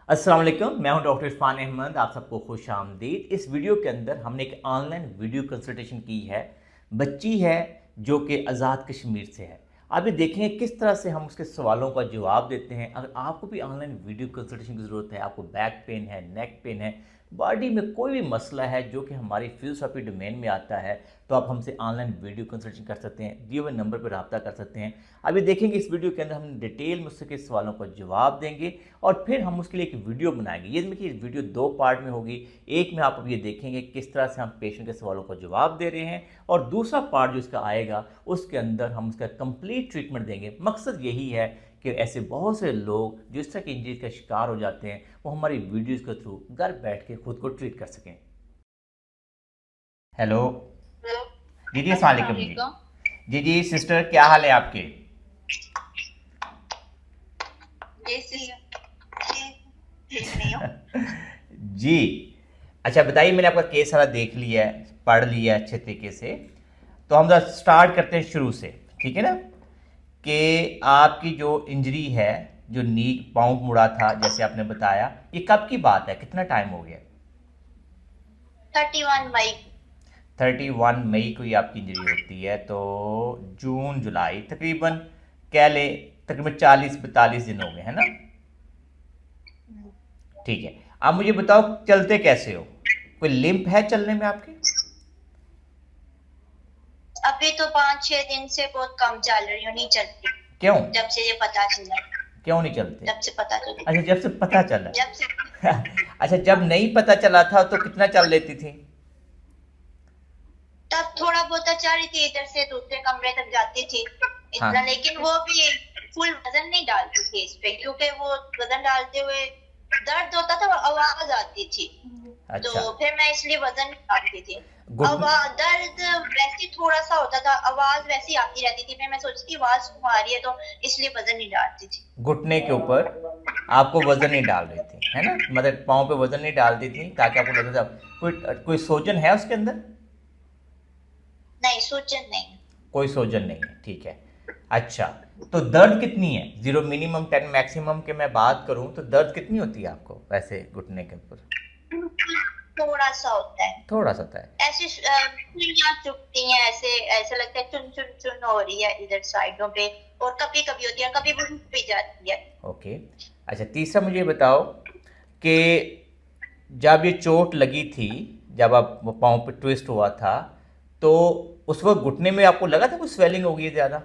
अस्सलाम वालेकुम, मैं हूं डॉक्टर इरफान अहमद। आप सबको खुश आमदीद। इस वीडियो के अंदर हमने एक ऑनलाइन वीडियो कंसल्टेशन की है। बच्ची है जो कि आज़ाद कश्मीर से है। आप ये देखेंगे किस तरह से हम उसके सवालों का जवाब देते हैं। अगर आपको भी ऑनलाइन वीडियो कंसल्टेशन की ज़रूरत है, आपको बैक पेन है, नेक पेन है, बॉडी में कोई भी मसला है जो कि हमारी फिजियोथेरेपी डोमेन में आता है, तो आप हमसे ऑनलाइन वीडियो कंसल्टेशन कर सकते हैं। दिए हुए नंबर पर रब्ता कर सकते हैं। अभी देखेंगे इस वीडियो के अंदर हम डिटेल में उसके सवालों का जवाब देंगे और फिर हम उसके लिए एक वीडियो बनाएंगे। ये देखिए वीडियो दो पार्ट में होगी। एक में आप अब ये देखेंगे किस तरह से हम पेशेंट के सवालों का जवाब दे रहे हैं, और दूसरा पार्ट जो इसका आएगा उसके अंदर हम उसका कंप्लीट ट्रीटमेंट देंगे। मकसद यही है कि ऐसे बहुत से लोग जो इस तरह की इंजरी का शिकार हो जाते हैं वो हमारी वीडियोज़ के थ्रू घर बैठ के खुद को ट्रीट कर सकें। हेलो जी जी, अस्सलाम वालेकुम जी। जी जी सिस्टर, क्या हाल है आपके? जी अच्छा बताइए, मैंने आपका केस सारा देख लिया है, पढ़ लिया है अच्छे तरीके से। तो हम स्टार्ट करते हैं शुरू से, ठीक है ना? कि आपकी जो इंजरी है, जो नी पाँव मुड़ा था जैसे आपने बताया, ये कब की बात है, कितना टाइम हो गया? 31 मई। 31 मई को ये आपकी इंजरी होती है, तो जून जुलाई तकरीबन कह ले तकरीबन 40-42 दिन हो गए, है ना? ठीक है। आप मुझे बताओ चलते कैसे हो? कोई लिम्प है चलने में आपके? अभी तो 5-6 दिन से बहुत कम चल रही हूँ, नहीं चलती। क्यों? जब से ये पता चला। क्यों नहीं चलते? जब से पता चला। अच्छा, जब से पता चला। जब से अच्छा, जब नहीं पता चला था तो कितना चल लेती थी? तब थोड़ा बहुत चल रही थी, इधर से दूसरे कमरे तक जाती थी इतना। हाँ। लेकिन वो भी फुल वजन नहीं डालती थी इस पे, क्योंकि वो वजन डालते हुए दर्द होता था, वो आवाज आती थी। अच्छा। तो फिर मैं इसलिए वजन नहीं डालती थी। घुट दर्द वैसे थोड़ा सा होता था, आवाज वैसी आती रहती थी। फिर मैं सोचती आवाज क्यों आ रही है, तो इसलिए वजन नहीं डालती थी। घुटने के ऊपर आपको वजन नहीं डाल रही थी, है ना? मतलब पाँव पे वजन नहीं डालती थी ताकि आपको लगता था। कोई सोजन है उसके अंदर? नहीं, सूजन नहीं। कोई सोजन नहीं है, ठीक है। अच्छा, तो दर्द कितनी है? 0 मिनिमम 10 मैक्सिमम के मैं बात करूं तो दर्द कितनी होती है आपको वैसे घुटने के ऊपर? थोड़ा सा होता है। थोड़ा सा होता है। ऐसे सुइयां चुभती हैं, ऐसे ऐसे लगता है चुन चुन चुन हो रही है इधर साइडों पे। और कभी कभी होती है, कभी रुक भी जाती है। ओके। अच्छा, तीसरा मुझे ये बताओ कि जब ये चोट लगी थी, जब आप पाँव पे ट्विस्ट हुआ था, तो उस वक्त घुटने में आपको लगा था कुछ स्वेलिंग हो गई है ज़्यादा?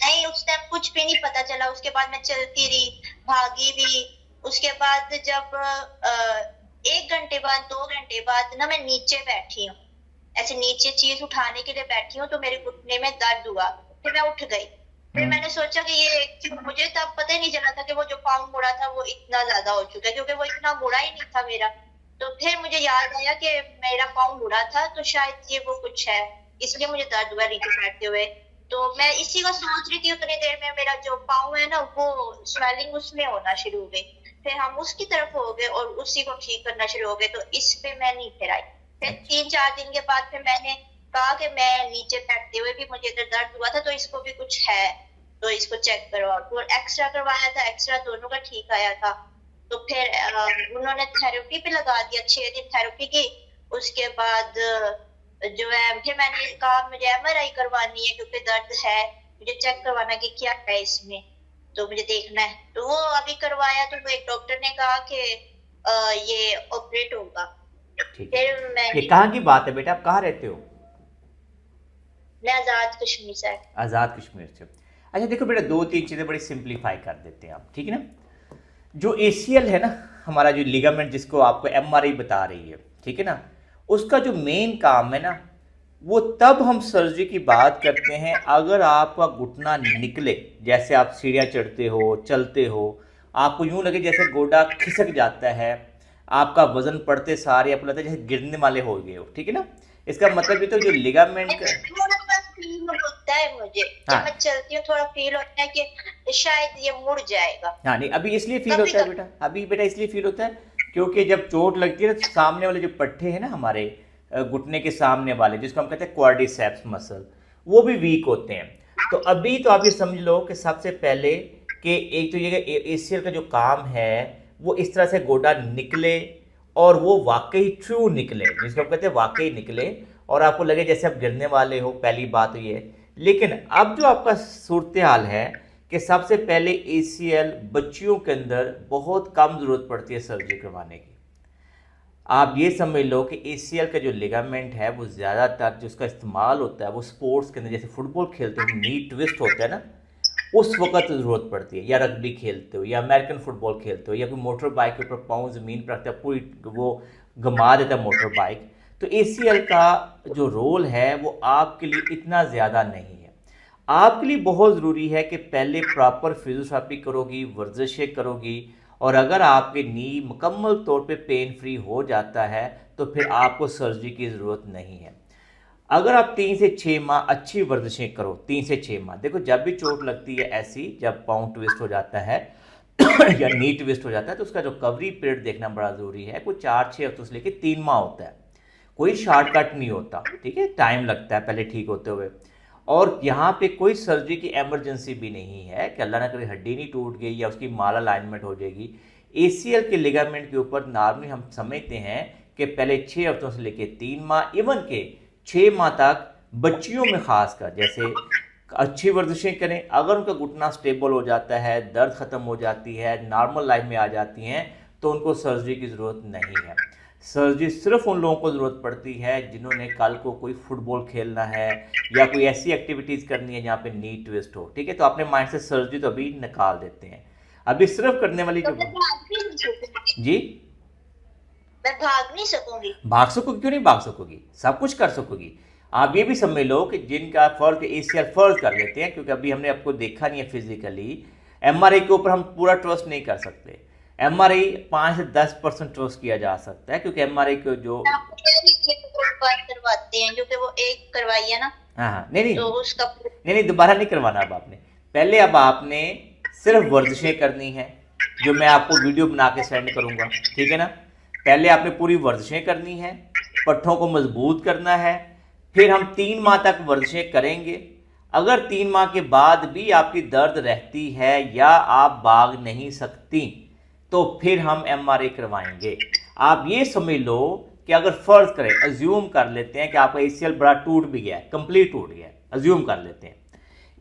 नहीं, उस टाइम कुछ भी नहीं पता चला। उसके बाद मैं चलती रही, भागी भी। उसके बाद जब 1 घंटे बाद 2 घंटे बाद ना, मैं नीचे बैठी हूँ, ऐसे नीचे चीज उठाने के लिए बैठी हूँ, तो मेरे घुटने में दर्द हुआ। फिर मैं उठ गई। फिर मैंने सोचा कि ये, मुझे तब पता ही नहीं चला था कि वो जो पाँव मुड़ा था वो इतना ज्यादा हो चुका है, क्योंकि वो इतना मुड़ा ही नहीं था मेरा। तो फिर मुझे याद आया कि मेरा पाँव मुड़ा था, तो शायद ये वो कुछ है, इसलिए मुझे दर्द हुआ नीचे बैठते हुए। तो मैं इसी को सोच रही थी उतनी देर में, मेरा जो पाँव है ना, वो स्वेलिंग उसमें होना शुरू हो गई। फिर हम उसकी तरफ हो गए और उसी को ठीक करना शुरू हो गए। तो इस पे मैं नहीं फिर आई। फिर 3-4 दिन के बाद फिर मैंने कहा कि मैं नीचे बैठते हुए भी मुझे इधर दर्द हुआ था, तो इसको भी कुछ है, तो इसको चेक करवाओ। तो एक्सरा करवाया था, एक्सरा दोनों का ठीक आया था। तो फिर उन्होंने थेरेपी पे लगा दिया, 6 दिन थेरेपी की। उसके बाद जो है, फिर मैंने कहा मुझे एमआरआई करवानी है, क्योंकि दर्द है, मुझे चेक करवाना कि क्या है इसमें, तो मुझे देखना है। तो वो अभी करवाया, तो वो एक डॉक्टर ने कहा कि ये ऑपरेट होगा। ठीक है। फिर मैं ये कहाँ की बात है बेटा, आप कहाँ रहते हो? आजाद कश्मीर से। आज़ाद कश्मीर से। अच्छा देखो बेटा, 2-3 चीज़ें बड़ी सिंप्लीफाई कर देते हैं आप, ठीक है ना? जो एसीएल है ना, हमारा जो लिगामेंट जिसको आपको एमआरआई बता रही है, ठीक है ना, उसका जो मेन काम है ना, वो तब हम सर्जरी की बात करते हैं अगर आपका घुटना निकले, जैसे आप सीढ़ियाँ चढ़ते हो, चलते हो, आपको यूं लगे जैसे गोडा खिसक जाता है, आपका वजन पड़ते सारे आपको लगता है जैसे गिरने वाले हो गए हो, ठीक है ना? इसका मतलब ये तो जो लिगामेंट का। थोड़ा सा फील होता है मुझे, हाँ जब मैं चलती हूँ थोड़ा फील होता है कि शायद ये मुड़ जाएगा। हाँ, नहीं अभी इसलिए फील कभी होता है कभी बेटा, अभी बेटा इसलिए फील होता है क्योंकि जब चोट लगती है ना, सामने वाले जो पट्टे हैं ना हमारे घुटने के सामने वाले, जिसको हम कहते हैं क्वाड्रिसेप्स मसल, वो भी वीक होते हैं। तो अभी तो आप ये समझ लो कि सबसे पहले कि एक तो ये ACL का जो काम है वो इस तरह से गोडा निकले और वो वाकई ट्रू निकले, जिसको हम कहते हैं वाकई निकले, और आपको लगे जैसे आप गिरने वाले हो, पहली बात तो ये। लेकिन अब जो आपका सूरत हाल है कि सबसे पहले ACL बच्चियों के अंदर बहुत कम ज़रूरत पड़ती है सर्जरी करवाने की। आप ये समझ लो कि ACL का जो लिगामेंट है वो ज़्यादातर जो उसका इस्तेमाल होता है वो स्पोर्ट्स के अंदर, जैसे फुटबॉल खेलते हो नी ट्विस्ट होता है ना, उस वक्त ज़रूरत पड़ती है, या रग्बी खेलते हो या अमेरिकन फुटबॉल खेलते हो या कोई मोटर बाइक के ऊपर पाँव ज़मीन पर रखता है, पूरी वो घुमा देता है मोटर बाइक, तो ACL का जो रोल है वो आपके लिए इतना ज़्यादा नहीं है। आपके लिए बहुत ज़रूरी है कि पहले प्रॉपर फिजियोथेरेपी करोगी, वर्जिशें करोगी, और अगर आपके नी मुकम्मल तौर पे पेन फ्री हो जाता है तो फिर आपको सर्जरी की ज़रूरत नहीं है। अगर आप 3 से 6 माह अच्छी वर्जिशें करो, 3 से 6 माह, देखो जब भी चोट लगती है ऐसी, जब पाँव ट्विस्ट हो जाता है या नी ट्विस्ट हो जाता है, तो उसका जो कवरी पीरियड देखना बड़ा ज़रूरी है। कोई 4-6 हफ्तों से लेकर 3 माह होता है, कोई शॉर्टकट नहीं होता, ठीक है, टाइम लगता है पहले ठीक होते हुए। और यहाँ पे कोई सर्जरी की एमरजेंसी भी नहीं है कि अल्लाह ना करे हड्डी नहीं टूट गई या उसकी माल अलाइनमेंट हो जाएगी। ACL के लिगामेंट के ऊपर नॉर्मली हम समझते हैं कि पहले 6 हफ्तों से लेकर 3 माह, इवन के 6 माह तक बच्चियों में खासकर जैसे अच्छी वर्जिशें करें। अगर उनका घुटना स्टेबल हो जाता है, दर्द ख़त्म हो जाती है, नॉर्मल लाइफ में आ जाती हैं, तो उनको सर्जरी की ज़रूरत नहीं है। सर्जरी सिर्फ उन लोगों को ज़रूरत पड़ती है जिन्होंने कल को कोई फुटबॉल खेलना है या कोई ऐसी एक्टिविटीज़ करनी है जहाँ पे नी ट्विस्ट हो, ठीक है। तो अपने माइंड से सर्जरी तो अभी निकाल देते हैं। अभी सिर्फ करने वाली तो जो मैं भाग नहीं सकूंगी। जी, मैं भाग नहीं सकूंगी। भाग सकोगी, क्यों नहीं भाग सकोगी, सब कुछ कर सकोगी। आप ये भी समझ लो कि जिनका फर्ज ACL फर्ज कर लेते हैं, क्योंकि अभी हमने आपको देखा नहीं है फिजिकली, MRI के ऊपर हम पूरा ट्रस्ट नहीं कर सकते। MRI 5 से 10% ट्रस्ट किया जा सकता है, क्योंकि MRI को जो बार करवाते हैं, क्योंकि वो एक करवाई है ना। हाँ, नहीं तो उसका नहीं, दोबारा नहीं करवाना अब आपने। पहले अब आपने सिर्फ वर्जिशें करनी है, जो मैं आपको वीडियो बना के सेंड करूंगा, ठीक है ना। पहले आपने पूरी वर्जिशें करनी है, पट्ठों को मजबूत करना है, फिर हम 3 माह तक वर्जिशें करेंगे। अगर 3 माह के बाद भी आपकी दर्द रहती है या आप भाग नहीं सकती, तो फिर हम MRI करवाएंगे। आप ये समझ लो कि अगर फर्ज करें, अज्यूम कर लेते हैं कि आपका ACL बड़ा टूट भी गया है, कंप्लीट टूट गया है, अज्यूम कर लेते हैं,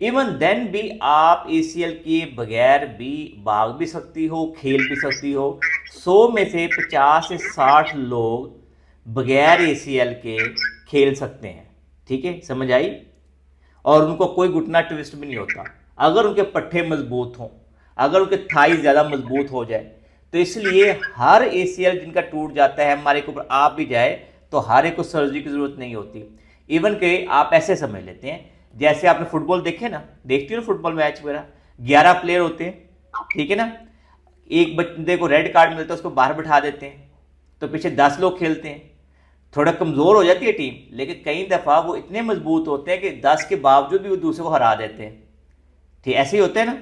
इवन देन भी आप ACL के बगैर भी भाग भी सकती हो, खेल भी सकती हो। 100 में से 50 से 60 लोग बगैर ACL के खेल सकते हैं, ठीक है, समझ आई। और उनको कोई घुटना ट्विस्ट भी नहीं होता अगर उनके पट्टे मजबूत हों, अगर उनके थाई ज़्यादा मजबूत हो जाए। तो इसलिए हर ACL जिनका टूट जाता है, हमारे के ऊपर आप भी जाए, तो हर एक को सर्जरी की ज़रूरत नहीं होती। इवन के आप ऐसे समझ लेते हैं, जैसे आपने फुटबॉल देखे ना, देखती हो ना फुटबॉल मैच वगैरह, 11 प्लेयर होते हैं, ठीक है ना। एक बंदे को रेड कार्ड मिलता है, उसको बाहर बिठा देते हैं, तो पीछे 10 लोग खेलते हैं। थोड़ा कमज़ोर हो जाती है टीम, लेकिन कई दफ़ा वो इतने मजबूत होते हैं कि 10 के बावजूद भी वो दूसरे को हरा देते हैं, ठीक ऐसे ही होते हैं ना,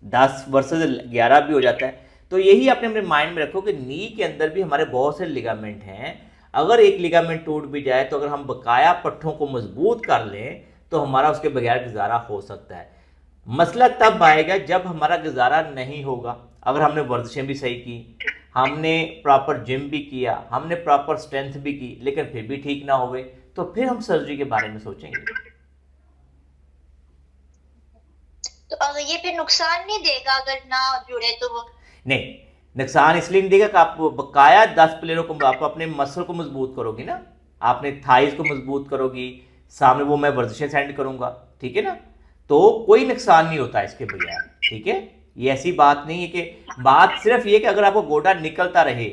10 वर्सेस 11 भी हो जाता है। तो यही आपने अपने माइंड में रखो कि नी के अंदर भी हमारे बहुत से लिगामेंट हैं। अगर एक लिगामेंट टूट भी जाए, तो अगर हम बकाया पट्ठों को मजबूत कर लें, तो हमारा उसके बगैर गुजारा हो सकता है। मसला तब आएगा जब हमारा गुजारा नहीं होगा। अगर हमने वर्जिशें भी सही की, हमने प्रॉपर जिम भी किया, हमने प्रॉपर स्ट्रेंथ भी की, लेकिन फिर भी ठीक ना होवे, तो फिर हम सर्जरी के बारे में सोचेंगे। तो अगर ये फिर नुकसान नहीं देगा अगर ना जुड़े तो वो? नहीं, नुकसान इसलिए नहीं देगा कि आप बकाया 10 प्लेयरों को, आप अपने मसल को मजबूत करोगी ना, आपने थाइज को मजबूत करोगी, सामने वो मैं वर्जिशें सेंड करूंगा, ठीक है ना। तो कोई नुकसान नहीं होता इसके बगैर, ठीक है। ये ऐसी बात नहीं है कि बात सिर्फ ये कि अगर आपको गोडा निकलता रहे,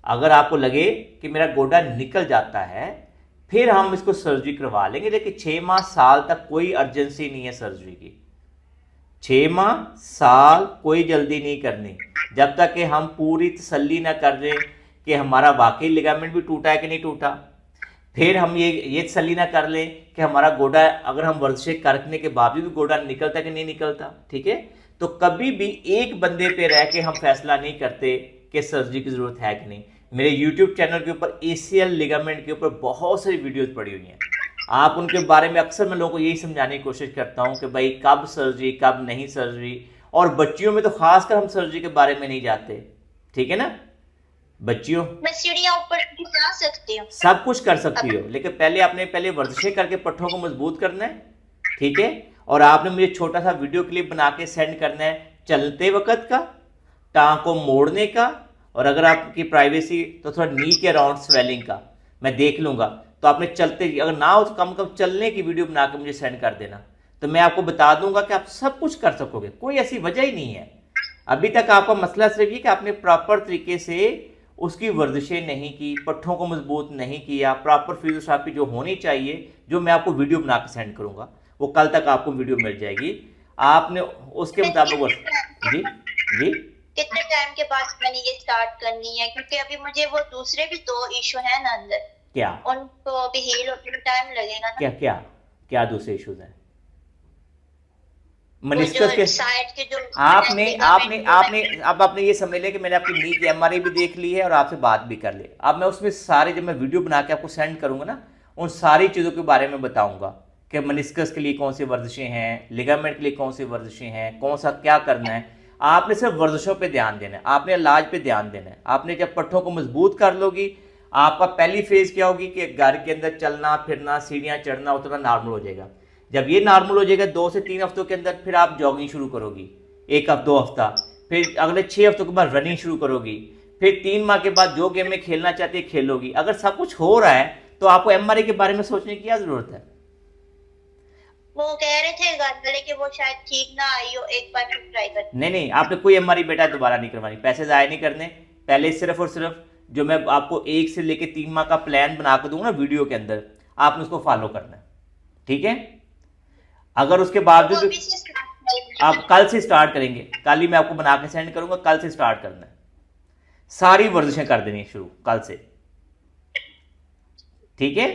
अगर आपको लगे कि मेरा गोडा निकल जाता है, फिर हम इसको सर्जरी करवा लेंगे। लेकिन 6 माह साल तक कोई अर्जेंसी नहीं है सर्जरी की। 6 माह साल कोई जल्दी नहीं करनी, जब तक कि हम पूरी तसल्ली ना कर दें कि हमारा वाकई लिगामेंट भी टूटा है कि नहीं टूटा। फिर हम ये तसल्ली ना कर लें कि हमारा गोडा, अगर हम वर्जिशें करने के बावजूद गोडा निकलता है कि नहीं निकलता, ठीक है। तो कभी भी एक बंदे पे रह के हम फैसला नहीं करते कि सर्जरी की ज़रूरत है कि नहीं। मेरे यूट्यूब चैनल के ऊपर ACL लिगामेंट के ऊपर बहुत सारी वीडियोस पड़ी हुई हैं। आप उनके बारे में अक्सर मैं लोगों को यही समझाने की कोशिश करता हूं कि भाई कब सर्जरी, कब नहीं सर्जरी, और बच्चियों में तो खासकर हम सर्जरी के बारे में नहीं जाते, ठीक है ना। बच्चियों मैं सीढ़ियाँ ऊपर भी जा सकती हूँ। सब कुछ कर सकती हो, लेकिन पहले वर्जिशें करके पट्ठों को मजबूत करना है, ठीक है। और आपने मुझे छोटा सा वीडियो क्लिप बना के सेंड करना है चलते वक्त का, टांग को मोड़ने का, और अगर आपकी प्राइवेसी तो थोड़ा नी के अराउंड स्वेलिंग का मैं देख लूंगा। तो आपने चलते, अगर ना हो तो कम कम चलने की वीडियो बना के मुझे सेंड कर देना, तो मैं आपको बता दूंगा कि आप सब कुछ कर सकोगे, कोई ऐसी वजह ही नहीं है। अभी तक आपका मसला सिर्फ ये कि आपने प्रॉपर तरीके से उसकी वर्जिशें नहीं की, पट्ठों को मजबूत नहीं किया, प्रॉपर फिजियोथेरेपी जो होनी चाहिए, जो मैं आपको वीडियो बना के सेंड करूंगा, वो कल तक आपको वीडियो मिल जाएगी। आपने उसके मुताबिक जी जी कितने टाइम के बाद मैंने ये स्टार्ट करनी है, क्योंकि अभी मुझे वो दूसरे भी 2 इशू है ना अंदर, क्या उनको अभी हील होने में टाइम लगेगा ना। क्या क्या क्या दूसरे इश्यूज हैं? वो मनिस्कस के जो साइड के जो आपने आपने ligament आपने अब आपने ये समझ लिया कि मैंने आपकी नी की एमआरआई भी देख ली है और आपसे बात भी कर ली। अब मैं उसमें सारे, जब मैं वीडियो बना के आपको सेंड करूंगा ना, उन सारी चीज़ों के बारे में बताऊंगा कि मनिस्कस के लिए कौन सी वर्जिशें हैं, लिगामेंट के लिए कौन सी वर्जिशें हैं, कौन सा क्या करना है। आपने सिर्फ वर्जिशों पे ध्यान देना है, आपने इलाज पे ध्यान देना है। आपने जब पट्ठों को मजबूत कर लोगी, आपका पहली फेज क्या होगी कि घर के अंदर चलना फिरना, सीढ़ियाँ चढ़ना उतरना नॉर्मल हो जाएगा। जब ये नॉर्मल हो जाएगा 2 से 3 हफ्तों के अंदर, फिर आप जॉगिंग शुरू करोगी, 1 हफ्ता 2 हफ्ता, फिर अगले 6 हफ्तों के बाद रनिंग शुरू करोगी, फिर 3 माह के बाद जो गेम में खेलना चाहती है खेलोगी। अगर सब कुछ हो रहा है तो आपको एमआरआई के बारे में सोचने की क्या जरूरत है? वो कह रहे थे घर वाले कि वो शायद ठीक ना आई हो, एक बार फिर ट्राई कर। नहीं, आपने कोई एमआरआई बेटा दोबारा नहीं करवानी, पैसे ज़ाया नहीं करने। पहले सिर्फ और सिर्फ जो मैं आपको 1 से लेके 3 माह का प्लान बना के दूंगा ना वीडियो के अंदर, आपने उसको फॉलो करना है, ठीक है। अगर उसके बावजूद आप कल से स्टार्ट करेंगे, कल ही मैं आपको बना के सेंड करूंगा, कल से स्टार्ट करना है, सारी वर्जिशें कर देनी शुरू कल से, ठीक है।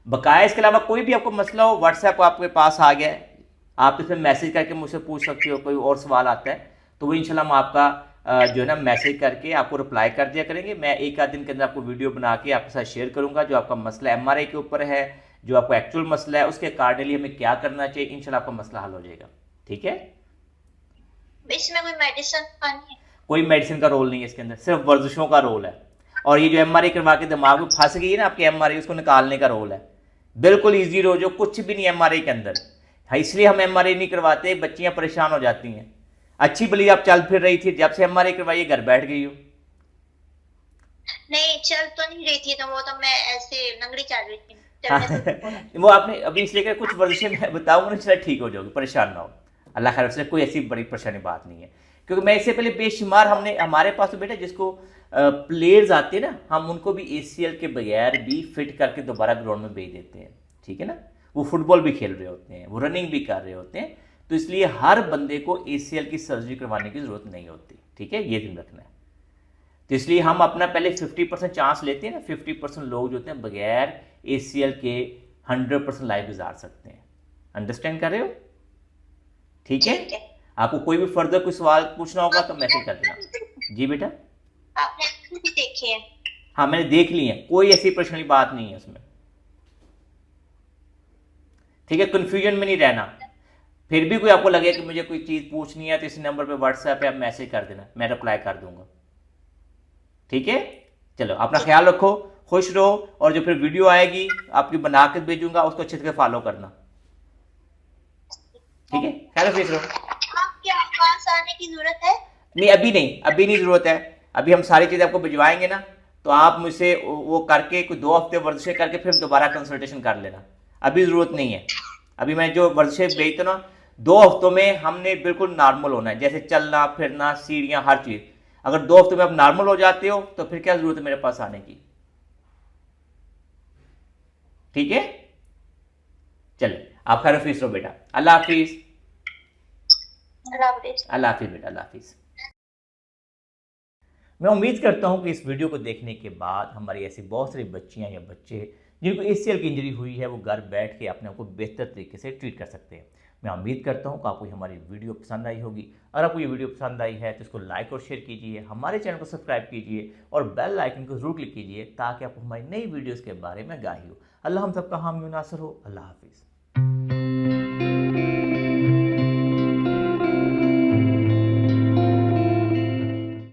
बकाया इसके अलावा कोई भी आपको मसला हो, व्हाट्सएप आपके पास आ गया है, आप इसमें मैसेज करके मुझसे पूछ सकते हो। कोई और सवाल आता है तो वो इंशाल्लाह हम आपका जो है ना मैसेज करके आपको रिप्लाई कर दिया करेंगे। मैं 1 आध दिन के अंदर आपको वीडियो बना के आपके साथ शेयर करूंगा, जो आपका मसला एमआरआई के ऊपर है, जो आपका एक्चुअल मसला है, उसके अकॉर्डिंगली हमें क्या करना चाहिए, इंशाल्लाह आपका मसला हल हो जाएगा, ठीक है। इसमें कोई मेडिसिन खानी है? कोई मेडिसिन का रोल नहीं है इसके अंदर, सिर्फ वर्जिशों का रोल है। और ये जो एमआरआई करवा के दिमाग में फंस गई है ना आपकी एमआरआई, उसको निकालने का रोल है। बिल्कुल ईजी रोज हो, कुछ भी नहीं एमआरआई के अंदर। हाँ, इसलिए हम एमआरआई नहीं करवाते, बच्चियां परेशान हो जाती हैं। अच्छी भली आप चल फिर रही थी, जब से एमआरआई करवाइए घर बैठ गई हो। नहीं, चल तो नहीं रही थी, तो वो तो मैं ऐसे लंगड़ी चल रही थी। वो आपने अभी इसलिए कुछ वर्जिशें मैं बताऊंगा ना, चला ठीक हो जाओगे, परेशान ना हो, अल्लाह खैर से। कोई ऐसी बड़ी परेशानी बात नहीं है, क्योंकि मैं इससे पहले बेशुमार हमारे पास तो बेटा जिसको प्लेयर्स आते हैं ना, हम उनको भी एसीएल के बगैर भी फिट करके दोबारा ग्राउंड में भेज देते हैं, ठीक है ना। वो फुटबॉल भी खेल रहे होते हैं, वो रनिंग भी कर रहे होते हैं, तो इसलिए हर बंदे को एसीएल की सर्जरी करवाने की जरूरत नहीं होती, ठीक है, ये ध्यान रखना है। तो इसलिए हम अपना पहले 50% चांस लेते हैं ना, 50% लोग जो होते हैं बगैर एसीएल के 100% लाइफ गुजार सकते हैं। अंडरस्टैंड कर रहे हो, ठीक है। आपको कोई भी फर्दर कोई सवाल पूछना होगा तो मैसेज कर देना। जी बेटा, आपने भी देखे हैं? हाँ मैंने देख ली है, कोई ऐसी परेशानी बात नहीं है उसमें, ठीक है। कंफ्यूजन में नहीं रहना। फिर भी कोई आपको लगे कि मुझे कोई चीज़ पूछनी है तो इस नंबर पे व्हाट्सएप पे आप मैसेज कर देना, मैं रिप्लाई कर दूंगा, ठीक है। चलो अपना ख्याल रखो, खुश रहो, और जो फिर वीडियो आएगी आपकी बना के भेजूंगा, उसको अच्छे से फॉलो करना, ठीक है। खैर फेस रहो। आपके पास आने की जरूरत है? नहीं अभी नहीं जरूरत है। अभी हम सारी चीज़ें आपको भिजवाएंगे ना, तो आप मुझसे वो करके कोई 2 हफ्ते वर्जिशें करके फिर दोबारा कंसल्टेशन कर लेना। अभी ज़रूरत नहीं है। अभी मैं जो वर्जिशें भेजता ना, 2 हफ्तों में हमने बिल्कुल नॉर्मल होना है, जैसे चलना फिरना, सीढ़ियाँ, हर चीज़। अगर 2 हफ्तों में आप नॉर्मल हो जाते हो तो फिर क्या जरूरत है मेरे पास आने की, ठीक है। चलिए आप खैर फीस रहो बेटा, अल्लाह हाफिज। अल्लाह हाफिज बेटा, अल्लाह हाफिज। मैं उम्मीद करता हूं कि इस वीडियो को देखने के बाद हमारी ऐसी बहुत सारी बच्चियां या बच्चे जिनको एसीएल की इंजरी हुई है, वो घर बैठ के अपने आप को बेहतर तरीके से ट्रीट कर सकते हैं। मैं उम्मीद करता हूं कि आपको हमारी वीडियो पसंद आई होगी। अगर आपको ये वीडियो पसंद आई है तो इसको लाइक और शेयर कीजिए, हमारे चैनल को सब्सक्राइब कीजिए और बेल आइकन को जरूर क्लिक कीजिए, ताकि आपको हमारी नई वीडियोज़ के बारे में आगाही हो। अल्लाह हम सबका हामी नासर हो। अल्लाह हाफिज़।